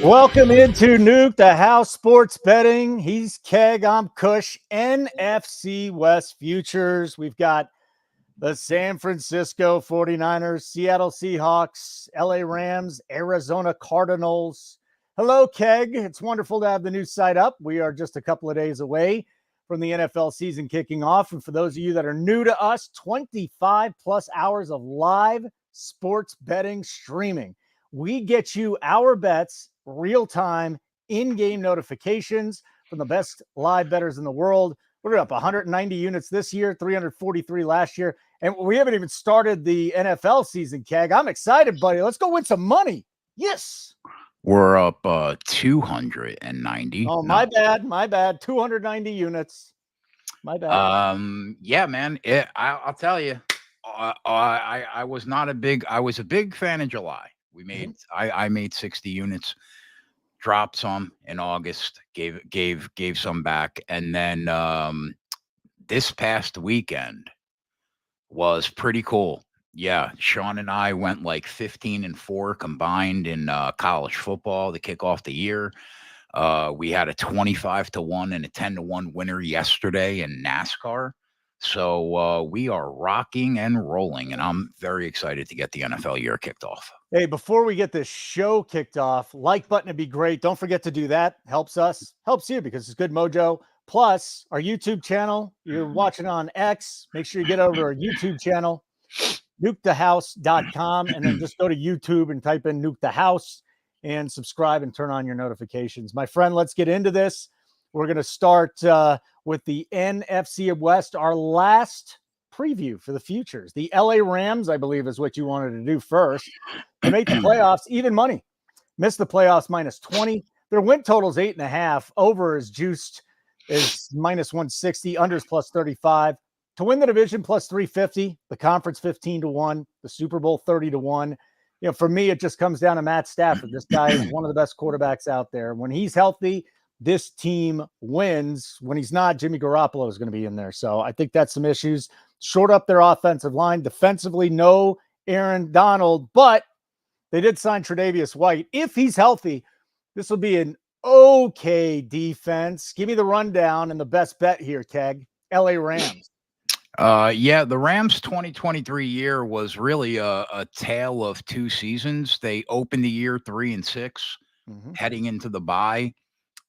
Welcome into Nuke, the house sports betting. He's Keg, I'm Kush. NFC West Futures. We've got the San Francisco 49ers, Seattle Seahawks, LA Rams, Arizona Cardinals. Hello, Keg. It's wonderful to have the new site up. We are just a couple of days away from the NFL season kicking off. And for those of you that are new to us, 25 plus hours of live sports betting streaming. We get you our bets, real-time, in-game notifications from the best live bettors in the world. We're up 190 units this year, 343 last year, and we haven't even started the NFL season, Keg. I'm excited, buddy. Let's go win some money. Yes. We're up 290. Oh, my bad. 290 units. My bad. Yeah, man. I'll tell you, I was a big fan in July. I made 60 units, dropped some in August, gave some back, and then this past weekend was pretty cool. Yeah, Sean and I went like 15-4 combined in college football to kick off the year. We had a 25-1 and a 10-1 winner yesterday in NASCAR. So we are rocking and rolling, and I'm very excited to get the NFL year kicked off. Hey, before we get this show kicked off, like button would be great. Don't forget to do that. Helps us, helps you because it's good mojo. Plus, our YouTube channel, you're watching on X, make sure you get over to our YouTube channel, nukethehouse.com, and then just go to YouTube and type in Nuke the House and subscribe and turn on your notifications. My friend, let's get into this. We're going to start with the NFC West, our last preview for the futures. The LA Rams, I believe, is what you wanted to do first. To make the playoffs, even money. Missed the playoffs -20. Their win total is 8.5. Over is juiced is -160. Unders +35. To win the division +350. The conference 15-1. The Super Bowl 30-1. You know, for me, it just comes down to Matt Stafford. This guy is one of the best quarterbacks out there. When he's healthy, this team wins. When he's not, Jimmy Garoppolo is going to be in there. So I think that's some issues. Short up their offensive line. Defensively, no Aaron Donald, but they did sign Tre'Davious White. If he's healthy, this will be an okay defense. Give me the rundown and the best bet here, Keg. LA Rams. Yeah, the Rams 2023 year was really a tale of two seasons. They opened the year 3-6, heading into the bye.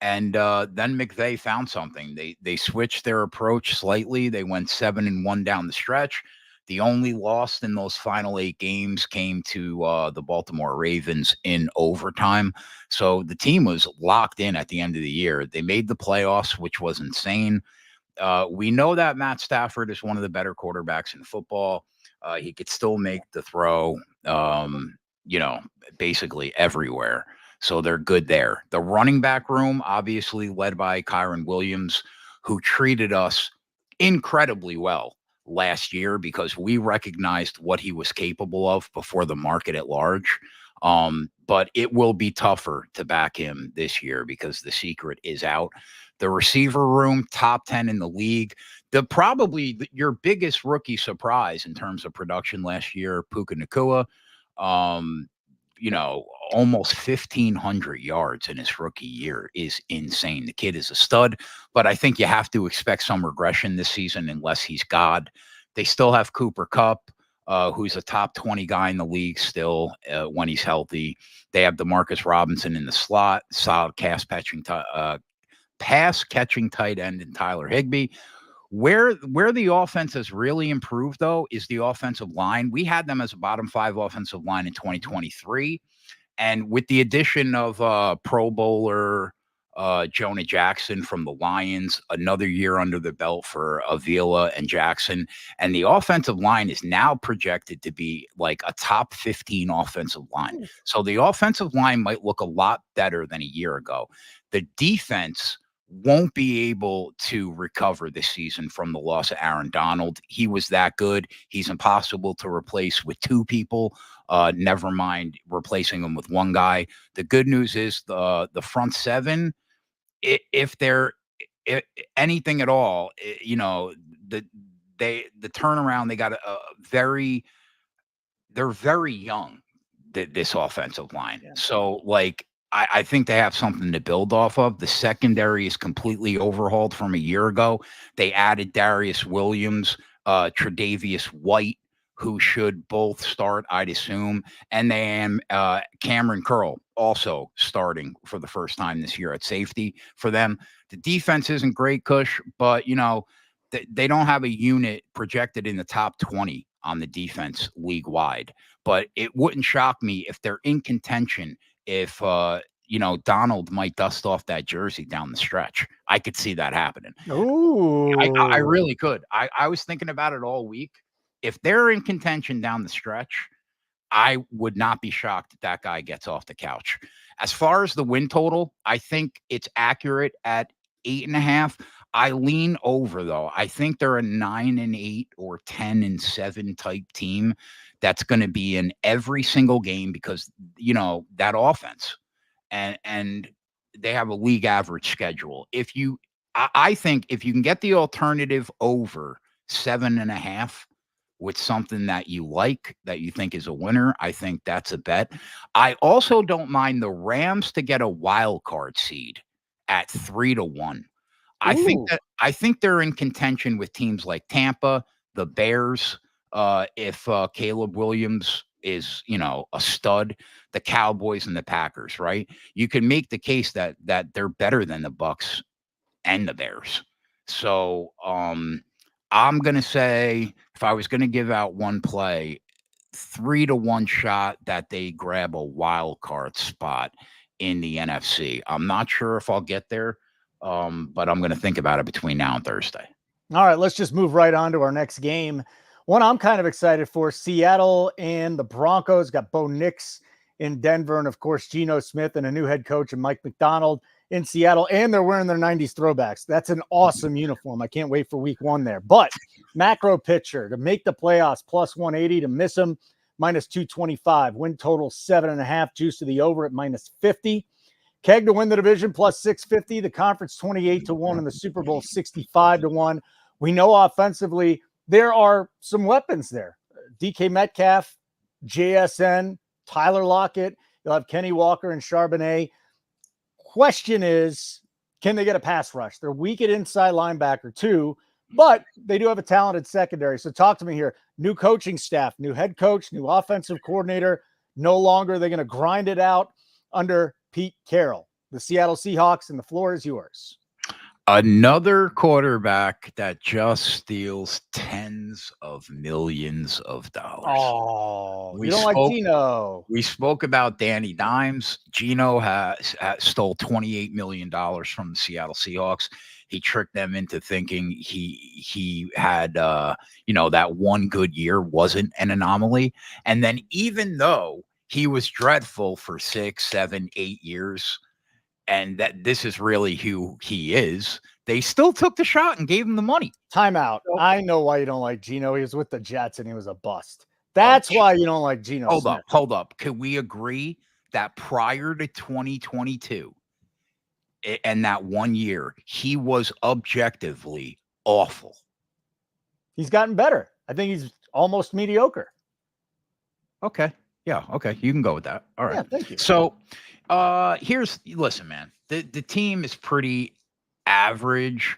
And then McVay found something. They switched their approach slightly. They went 7-1 down the stretch. The only loss in those final 8 games came to the Baltimore Ravens in overtime. So the team was locked in at the end of the year. They made the playoffs, which was insane. We know that Matt Stafford is one of the better quarterbacks in football. He could still make the throw, basically everywhere. So they're good there. The running back room, obviously led by Kyron Williams, who treated us incredibly well last year because we recognized what he was capable of before the market at large. But it will be tougher to back him this year because the secret is out. The receiver room, top 10 in the league. Your biggest rookie surprise in terms of production last year, Puka Nacua. Almost 1,500 yards in his rookie year is insane. The kid is a stud, but I think you have to expect some regression this season unless he's God. They still have Cooper Kupp, who's a top 20 guy in the league still when he's healthy. They have DeMarcus Robinson in the slot, solid pass-catching tight end in Tyler Higbee. Where the offense has really improved, though, is the offensive line. We had them as a bottom 5 offensive line in 2023. And with the addition of Pro Bowler Jonah Jackson from the Lions, another year under the belt for Avila and Jackson, and the offensive line is now projected to be like a top 15 offensive line. So the offensive line might look a lot better than a year ago. The defense won't be able to recover this season from the loss of Aaron Donald. He was that good. He's impossible to replace with 2 people. Never mind replacing him with 1 guy. The good news is the front 7, if they're anything at all, the turnaround, they got they're very young, this offensive line. Yeah. So I think they have something to build off of. The secondary is completely overhauled from a year ago. They added Darius Williams, Tre'Davious White, who should both start, I'd assume, and then Cameron Curl also starting for the first time this year at safety for them. The defense isn't great, Kush, but they don't have a unit projected in the top 20 on the defense league wide. But it wouldn't shock me if they're in contention. If Donald might dust off that jersey down the stretch. I could see that happening. Ooh. I really could. I was thinking about it all week. If they're in contention down the stretch, I would not be shocked if that guy gets off the couch. As far as the win total, I think it's accurate at 8.5. I lean over, though. I think they're a 9-8 or 10-7 type team that's going to be in every single game because, that offense and they have a league average schedule. I think if you can get the alternative over 7.5 with something that you like, that you think is a winner, I think that's a bet. I also don't mind the Rams to get a wild card seed at 3-1. I think they're in contention with teams like Tampa, the Bears, if Caleb Williams is, a stud, the Cowboys and the Packers, right? You can make the case that they're better than the Bucks and the Bears. So I'm going to say, if I was going to give out one play, 3-1 shot that they grab a wild card spot in the NFC. I'm not sure if I'll get there, but I'm going to think about it between now and Thursday. All right, let's just move right on to our next game. One I'm kind of excited for, Seattle and the Broncos. Got Bo Nix in Denver, and of course, Geno Smith and a new head coach and Mike McDonald in Seattle, and they're wearing their 90s throwbacks. That's an awesome uniform. I can't wait for week 1 there. But macro picture, to make the playoffs, plus 180, to miss them, minus 225. Win total 7.5, juice to the over at minus 50. Keg to win the division, plus 650. The conference 28-1, and the Super Bowl 65-1. We know offensively there are some weapons there. DK Metcalf, JSN, Tyler Lockett. You'll have Kenny Walker and Charbonnet. Question is, can they get a pass rush? They're weak at inside linebacker too, but they do have a talented secondary. So talk to me here. New coaching staff, new head coach, new offensive coordinator. No longer are they going to grind it out under Pete Carroll. The Seattle Seahawks, and the floor is yours. Another quarterback that just steals tens of millions of dollars. Oh, you don't like Geno. We spoke about Danny Dimes. Geno has stole $28 million from the Seattle Seahawks. He tricked them into thinking he had, that one good year wasn't an anomaly. And then even though he was dreadful for 6, 7, 8 years, and that this is really who he is, they still took the shot and gave him the money. Timeout. I know why you don't like Geno. He was with the Jets and he was a bust. That's why you don't like Geno. Hold up. Can we agree that prior to 2022 and that 1 year, he was objectively awful? He's gotten better. I think he's almost mediocre. Okay. Yeah. Okay. You can go with that. All right. Yeah, thank you. So listen, man, the team is pretty average,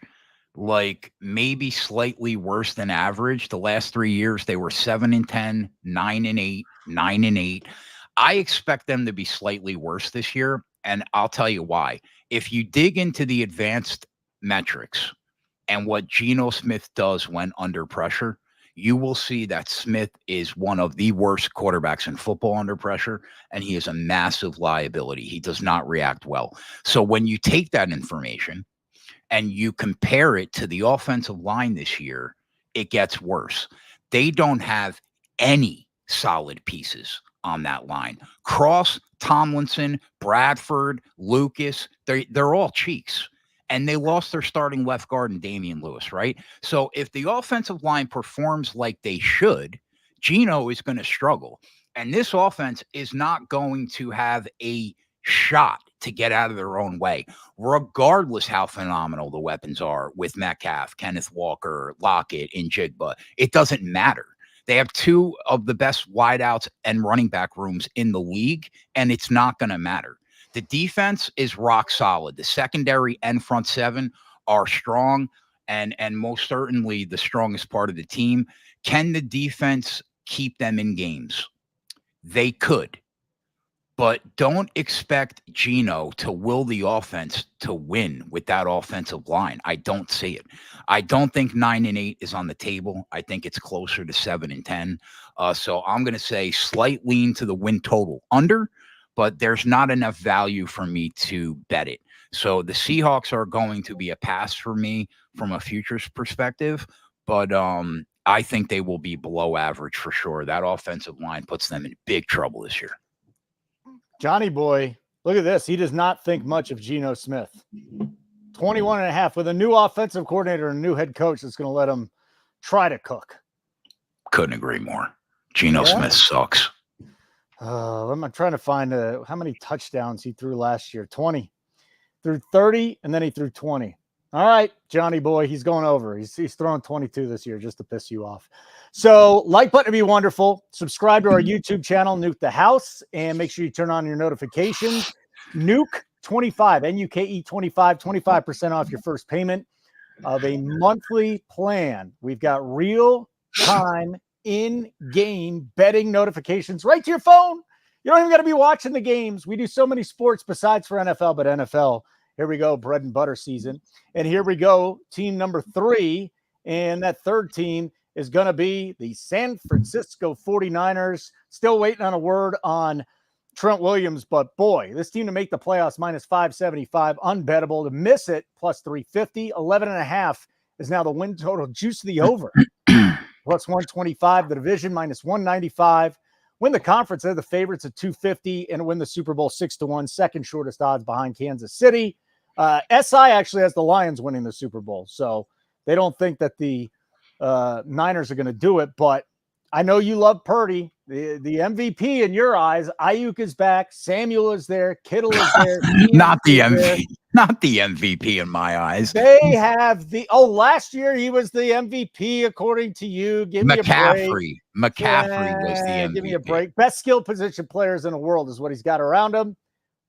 like maybe slightly worse than average. The last 3 years, they were 7-10, 9-8, 9-8. I expect them to be slightly worse this year. And I'll tell you why. If you dig into the advanced metrics and what Geno Smith does when under pressure, you will see that Smith is one of the worst quarterbacks in football under pressure, and he is a massive liability. He does not react well. So when you take that information and you compare it to the offensive line this year, it gets worse. They don't have any solid pieces on that line. Cross, Tomlinson, Bradford, Lucas, they're all cheeks. And they lost their starting left guard in Damian Lewis, right? So if the offensive line performs like they should, Geno is going to struggle. And this offense is not going to have a shot to get out of their own way, regardless how phenomenal the weapons are with Metcalf, Kenneth Walker, Lockett, and Jigba. It doesn't matter. They have 2 of the best wideouts and running back rooms in the league, and it's not going to matter. The defense is rock solid. The secondary and front seven are strong and most certainly the strongest part of the team. Can the defense keep them in games? They could. But don't expect Geno to will the offense to win with that offensive line. I don't see it. I don't think 9-8 is on the table. I think it's closer to 7-10. So I'm going to say slight lean to the win total under, but there's not enough value for me to bet it. So the Seahawks are going to be a pass for me from a futures perspective, but I think they will be below average for sure. That offensive line puts them in big trouble this year. Johnny boy, look at this. He does not think much of Geno Smith. 21.5 with a new offensive coordinator and a new head coach that's going to let him try to cook. Couldn't agree more. Geno Smith sucks. I'm trying to find how many touchdowns he threw last year. 20. Threw 30, and then he threw 20. All right, Johnny boy, he's going over. He's throwing 22 this year just to piss you off. So like button to be wonderful. Subscribe to our YouTube channel, Nuke the House, and make sure you turn on your notifications. Nuke 25, Nuke 25, 25% off your first payment of a monthly plan. We've got real-time in-game betting notifications right to your phone. You don't even got to be watching the games. We do so many sports besides for NFL, but NFL. Here we go, bread and butter season. And here we go, team number 3. And that third team is going to be the San Francisco 49ers. Still waiting on a word on Trent Williams. But boy, this team to make the playoffs, minus 575, unbettable. To miss it, plus 350. 11.5 is now the win total. Juice to the over. Plus 125. The division, minus 195. Win the conference, they're the favorites at 250. And win the Super Bowl 6-1. Second shortest odds behind Kansas City. SI actually has the Lions winning the Super Bowl, so they don't think that the Niners are going to do it. But I know you love Purdy, the MVP in your eyes. Ayuk is back, Samuel is there, Kittle is there. Not the MVP, not the MVP in my eyes. They have last year he was the MVP according to you. Give me a break. McCaffrey was the MVP. Give me a break. Best skill position players in the world is what he's got around him.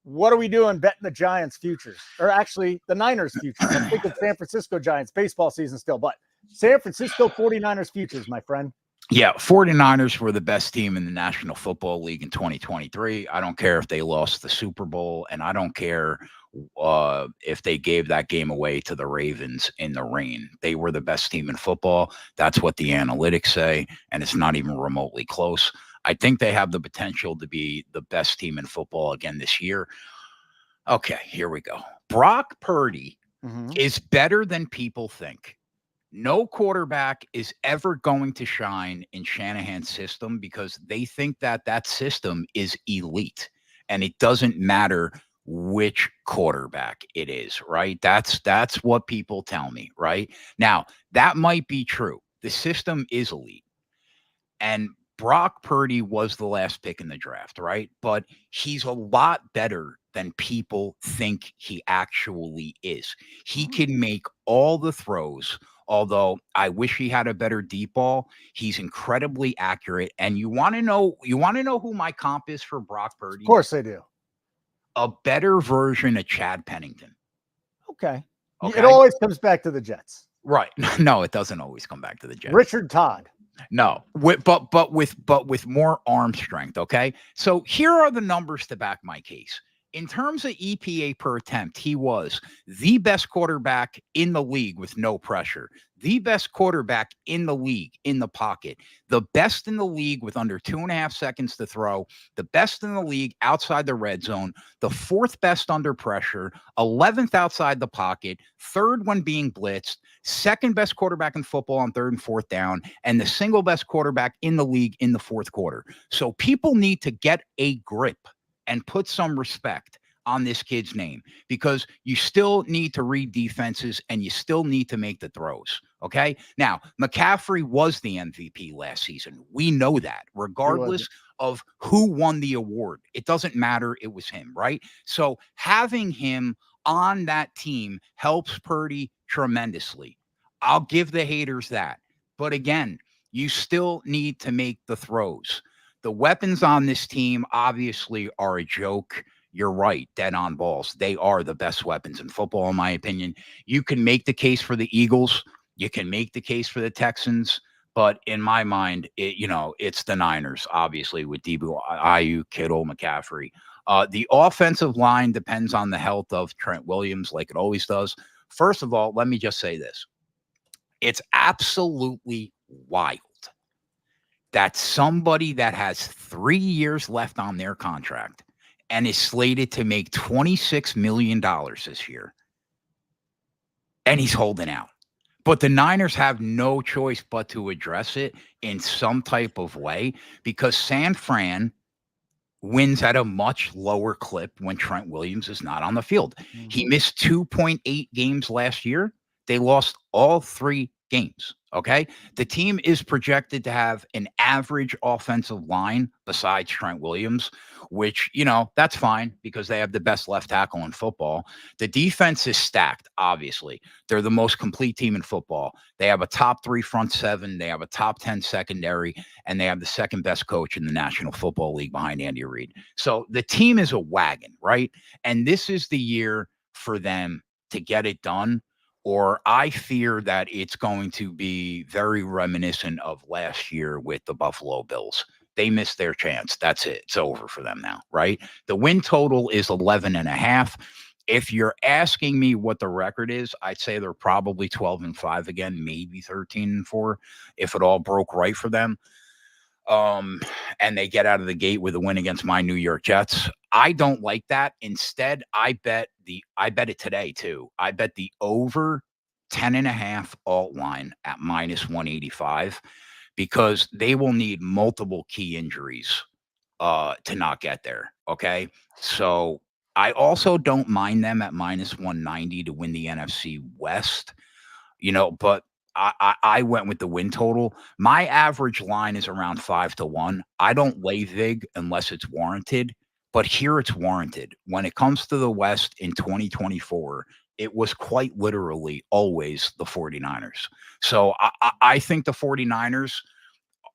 What are we doing betting the Giants futures? Or actually the Niners futures. I'm thinking San Francisco Giants baseball season still, but San Francisco 49ers futures, my friend. Yeah, 49ers were the best team in the National Football League in 2023. I don't care if they lost the Super Bowl, and I don't care if they gave that game away to the Ravens in the rain. They were the best team in football. That's what the analytics say, and it's not even remotely close. I think they have the potential to be the best team in football again this year. Okay, here we go. Brock Purdy is better than people think. No quarterback is ever going to shine in Shanahan's system because they think that that system is elite, and it doesn't matter which quarterback it is, right? That's what people tell me, right? Now, that might be true. The system is elite, and Brock Purdy was the last pick in the draft, right? But he's a lot better than people think he actually is. He can make all the throws, although I wish he had a better deep ball. He's incredibly accurate. And you want to know who my comp is for Brock Purdy? Of course I do. A better version of Chad Pennington. Okay. It always comes back to the Jets. Right. No, it doesn't always come back to the Jets. Richard Todd. No, but with more arm strength. Okay, so here are the numbers to back my case. In terms of EPA per attempt, he was the best quarterback in the league with no pressure, the best quarterback in the league in the pocket, the best in the league with under 2.5 seconds to throw, the best in the league outside the red zone, the 4th best under pressure, 11th outside the pocket, 3rd when being blitzed, 2nd best quarterback in football on 3rd and 4th down, and the single best quarterback in the league in the 4th quarter. So people need to get a grip and put some respect on this kid's name, because you still need to read defenses and you still need to make the throws. Okay. Now, McCaffrey was the MVP last season. We know that, regardless of who won the award. It doesn't matter. It was him, right? So having him on that team helps Purdy tremendously. I'll give the haters that. But again, you still need to make the throws. The weapons on this team obviously are a joke. you're right, dead on balls. They are the best weapons in football, in my opinion. You can make the case for the Eagles. You can make the case for the Texans. But in my mind, it's the Niners, obviously, with Debo, Ayuk, Kittle, McCaffrey. The offensive line depends on the health of Trent Williams, like it always does. First of all, let me just say this. It's absolutely wild that somebody that has 3 years left on their contract and is slated to make $26 million this year, and he's holding out. But the Niners have no choice but to address it in some type of way, because San Fran wins at a much lower clip when Trent Williams is not on the field. He missed 2.8 games last year. They lost all 3 games. Okay. The team is projected to have an average offensive line besides Trent Williams, which, that's fine because they have the best left tackle in football. The defense is stacked, obviously. They're the most complete team in football. They have a top 3 front 7. They have a top 10 secondary, and they have the second best coach in the National Football League behind Andy Reid. So the team is a wagon, right? And this is the year for them to get it done, or I fear that it's going to be very reminiscent of last year with the Buffalo Bills. They missed their chance. That's it. It's over for them now, right? The win total is 11.5. If you're asking me what the record is, I'd say they're probably 12-5 again, maybe 13-4, if it all broke right for them. And they get out of the gate with a win against my New York Jets. I don't like that. Instead, I bet it today too. I bet the over 10.5 alt line at -185, because they will need multiple key injuries to not get there. Okay. So I also don't mind them at -190 to win the NFC West, but I went with the win total. My average line is around 5-1. I don't lay vig unless it's warranted, but here it's warranted. When it comes to the West in 2024, it was quite literally always the 49ers. So I think the 49ers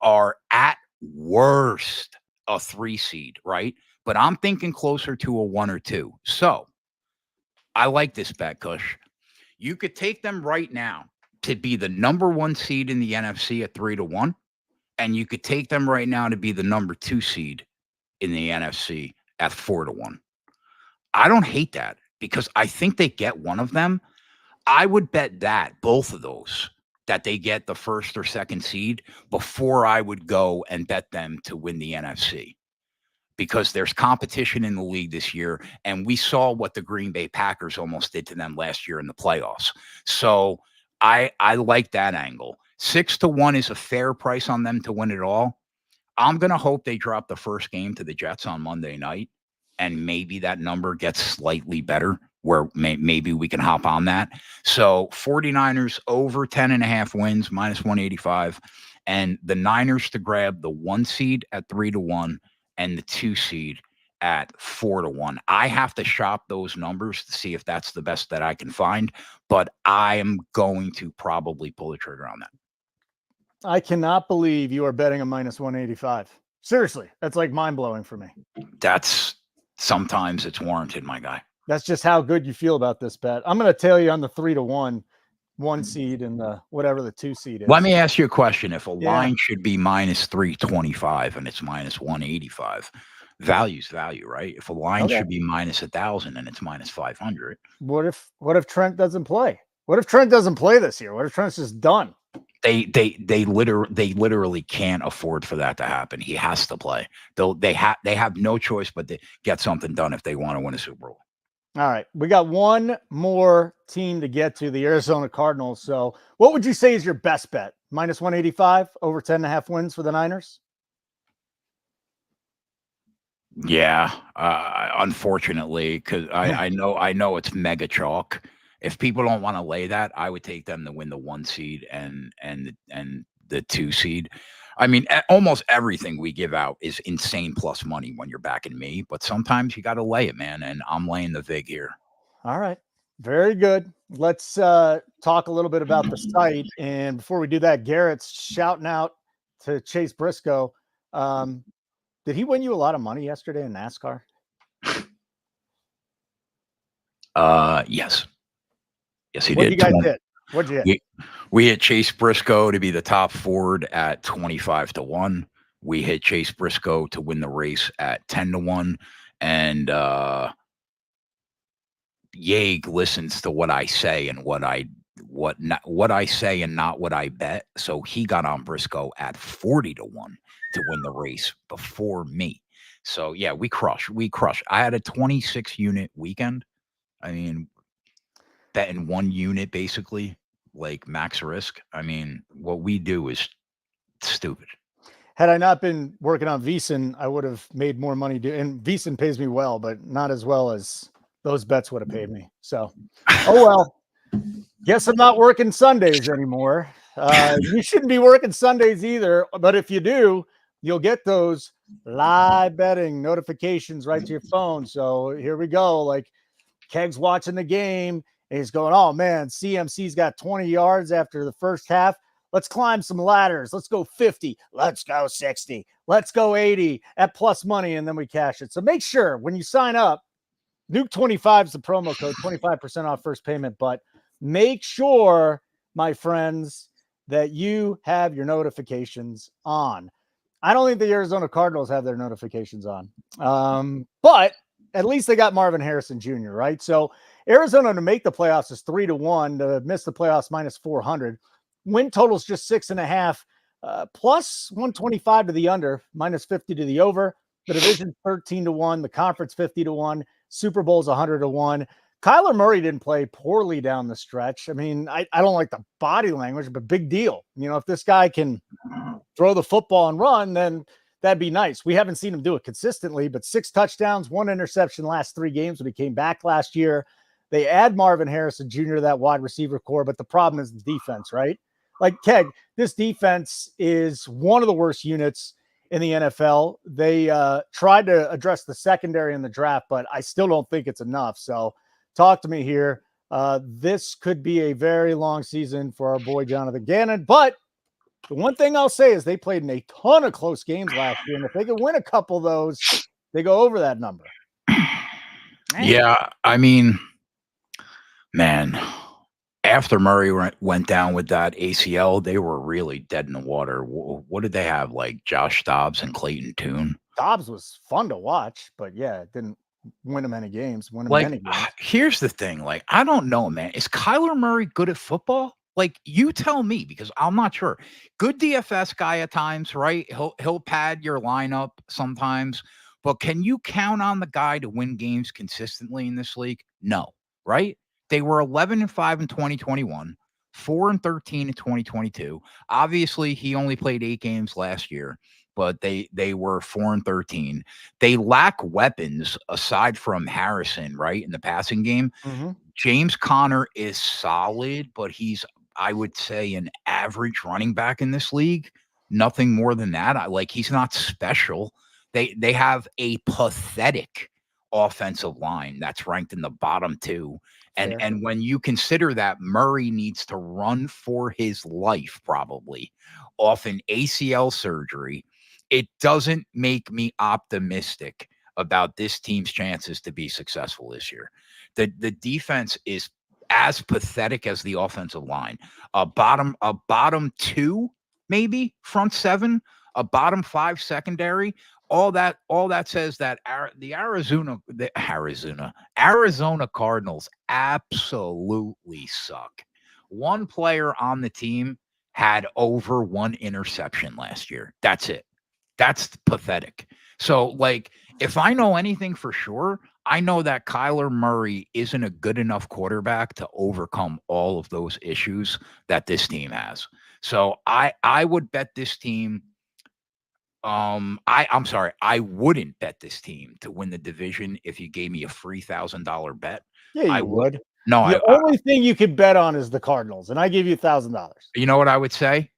are at worst a 3 seed, right? But I'm thinking closer to a 1 or 2. So I like this bet, Kush. You could take them right now to be the number 1 seed in the NFC at 3-1. And you could take them right now to be the number 2 seed in the NFC at 4-1. I don't hate that because I think they get one of them. I would bet that both of those, that they get the 1st or 2nd seed, before I would go and bet them to win the NFC, because there's competition in the league this year. And we saw what the Green Bay Packers almost did to them last year in the playoffs. So I like that angle. 6-1 is a fair price on them to win it all. I'm going to hope they drop the first game to the Jets on Monday night, and maybe that number gets slightly better, where maybe we can hop on that. So 49ers over 10.5 wins, -185, and the Niners to grab the 1 seed at 3-1 and the 2 seed at 4-1. I have to shop those numbers to see if that's the best that I can find, but I am going to probably pull the trigger on that. I cannot believe you are betting a -185. Seriously, that's like mind-blowing for me. Sometimes it's warranted, my guy. That's just how good you feel about this bet. I'm going to tell you on the 3-1, 1 seed and the whatever the 2 seed is. Let me ask you a question. If a line should be -325 and it's -185, value's value, right? If a line should be -1,000 and it's -500. What if Trent doesn't play? What if Trent doesn't play this year? What if Trent's just done? They literally can't afford for that to happen. He has to play. They have no choice but to get something done if they want to win a Super Bowl. All right, we got one more team to get to, the Arizona Cardinals. So what would you say is your best bet? -185, over 10.5 wins for the Niners? Yeah, unfortunately, because I know it's mega chalk. If people don't want to lay that, I would take them to win the 1 seed and the 2 seed. I mean, almost everything we give out is insane plus money when you're backing me, but sometimes you got to lay it, man. And I'm laying the vig here. All right. Very good. Let's talk a little bit about the site. And before we do that, Garrett's shouting out to Chase Briscoe. Did he win you a lot of money yesterday in NASCAR? Yes. Yes, he What did. you guys hit? What'd you hit? We hit Chase Briscoe to be the top forward at 25-1. We hit Chase Briscoe to win the race at 10-1. And Yeg listens to what I say and what I say and not what I bet. So he got on Briscoe at 40-1 to win the race before me. So yeah, we crush. I had a 26 unit weekend. I mean, betting 1 unit basically, like max risk. I mean, what we do is stupid. Had I not been working on VEASAN, I would have made more money. And VEASAN pays me well, but not as well as those bets would have paid me. So, oh well. Guess I'm not working Sundays anymore. You shouldn't be working Sundays either. But if you do, you'll get those live betting notifications right to your phone. So here we go. Like Keg's watching the game and he's going, oh man, CMC's got 20 yards after the first half. Let's climb some ladders. Let's go 50. Let's go 60. Let's go 80 at plus money. And then we cash it. So make sure when you sign up, Nuke 25 is the promo code, 25% off first payment. But make sure, my friends, that you have your notifications on. I don't think the Arizona Cardinals have their notifications on. But at least they got Marvin Harrison Jr., right? So Arizona to make the playoffs is 3-1, to miss the playoffs minus 400. Win total's just 6.5, plus 125 to the under, minus 50 to the over. The division 13-1, the conference 50-1, Super Bowl's 100-1. Kyler Murray didn't play poorly down the stretch. I mean, I don't like the body language, but big deal. You know, if this guy can throw the football and run, then that'd be nice. We haven't seen him do it consistently, but 6 touchdowns, 1 interception last 3 games when he came back last year. They add Marvin Harrison Jr. to that wide receiver core, but the problem is the defense, right? Like, Keg, this defense is one of the worst units in the NFL. They tried to address the secondary in the draft, but I still don't think it's enough. So talk to me here. This could be a very long season for our boy Jonathan Gannon, but the one thing I'll say is they played in a ton of close games last year, and if they can win a couple of those, they go over that number. Yeah, I mean, man, after Murray went down with that ACL, they were really dead in the water. What did they have? Like Josh Dobbs and Clayton Tune? Dobbs was fun to watch, but yeah, it didn't win him any games. Here's the thing. Like, I don't know, man. Is Kyler Murray good at football? Like, you tell me, because I'm not sure. Good DFS guy at times, right? He'll pad your lineup sometimes, but can you count on the guy to win games consistently in this league? No, right? They were 11-5 in 2021, 4-13 in 2022. Obviously, he only played 8 games last year, but they were 4-13. They lack weapons aside from Harrison, right, in the passing game. Mm-hmm. James Conner is solid, but he's, I would say, an average running back in this league. Nothing more than that. He's not special. They have a pathetic offensive line that's ranked in the bottom 2. And when you consider that Murray needs to run for his life, probably off an ACL surgery, it doesn't make me optimistic about this team's chances to be successful this year. The defense is as pathetic as the offensive line. A bottom 2, maybe front 7, a bottom 5 secondary. All that says that the Arizona Cardinals absolutely suck. One player on the team had over 1 interception last year. That's it. That's pathetic. So, like, if I know anything for sure, I know that Kyler Murray isn't a good enough quarterback to overcome all of those issues that this team has. So I would bet this team. I'm sorry, I wouldn't bet this team to win the division if you gave me a free $1,000 bet. Yeah, I would. No, the only thing you could bet on is the Cardinals, and I give you $1,000. You know what I would say?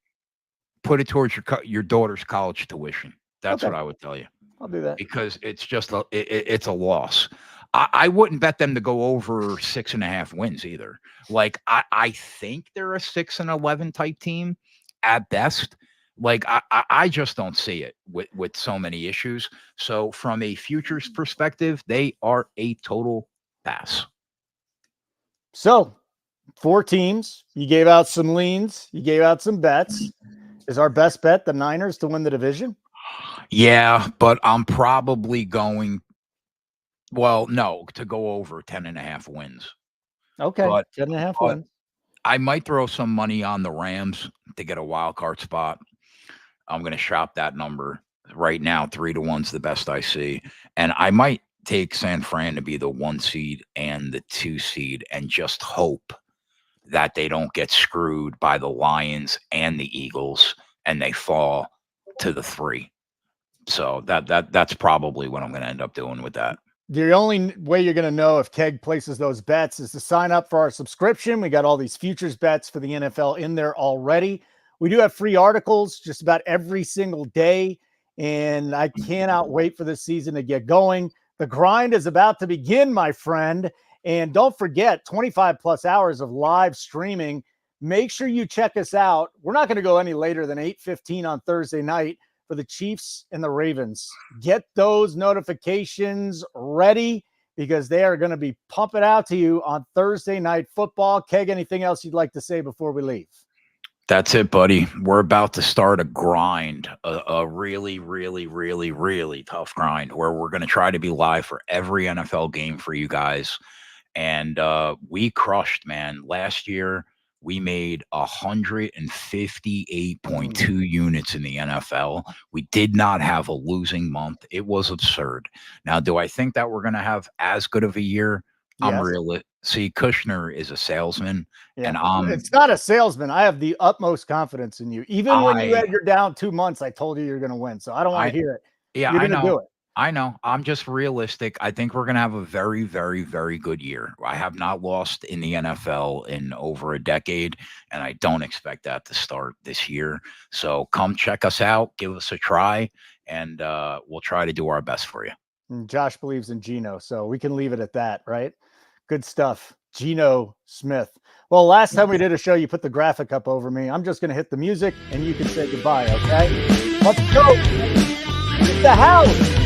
Put it towards your daughter's college tuition. That's what I would tell you. I'll do that because it's just it's a loss. I wouldn't bet them to go over 6.5 wins either. Like I think they're a 6-11 type team at best. Like I just don't see it with so many issues. So from a futures perspective, they are a total pass. So 4 teams. You gave out some leans. You gave out some bets. Is our best bet the Niners to win the division? Yeah, but I'm probably going, well, no, to go over 10.5 wins. Okay, But 10.5 wins. I might throw some money on the Rams to get a wild card spot. I'm going to shop that number right now. 3-1's the best I see. And I might take San Fran to be the 1 seed and the 2 seed and just hope that they don't get screwed by the Lions and the Eagles and they fall to the 3. So that's probably what I'm going to end up doing with that. The only way you're going to know if Keg places those bets is to sign up for our subscription. We got all these futures bets for the NFL in there already. We do have free articles just about every single day, and I cannot wait for this season to get going. The grind is about to begin, my friend. And don't forget, 25 plus hours of live streaming. Make sure you check us out. We're not going to go any later than 8:15 on Thursday night for the Chiefs and the Ravens. Get those notifications ready because they are going to be pumping out to you on Thursday Night Football. Keg, anything else you'd like to say before we leave? That's it, buddy. We're about to start a grind, a really, really, really, really tough grind where we're going to try to be live for every NFL game for you guys. And we crushed, man. Last year, we made 158.2 units in the NFL. We did not have a losing month. It was absurd. Now, do I think that we're going to have as good of a year? Yes. I'm real. See, Kushner is a salesman, and it's not a salesman. I have the utmost confidence in you. Even when you had you're down 2 months, I told you you're going to win. So I don't want to hear it. Yeah, you're going to do it. I know. I'm just realistic. I think we're going to have a very, very, very good year. I have not lost in the NFL in over a decade, and I don't expect that to start this year. So come check us out, give us a try, and we'll try to do our best for you. And Josh believes in Geno, so we can leave it at that, right? Good stuff. Geno Smith. Well, last time we did a show, you put the graphic up over me. I'm just going to hit the music, and you can say goodbye, okay? Let's go. Hit the house.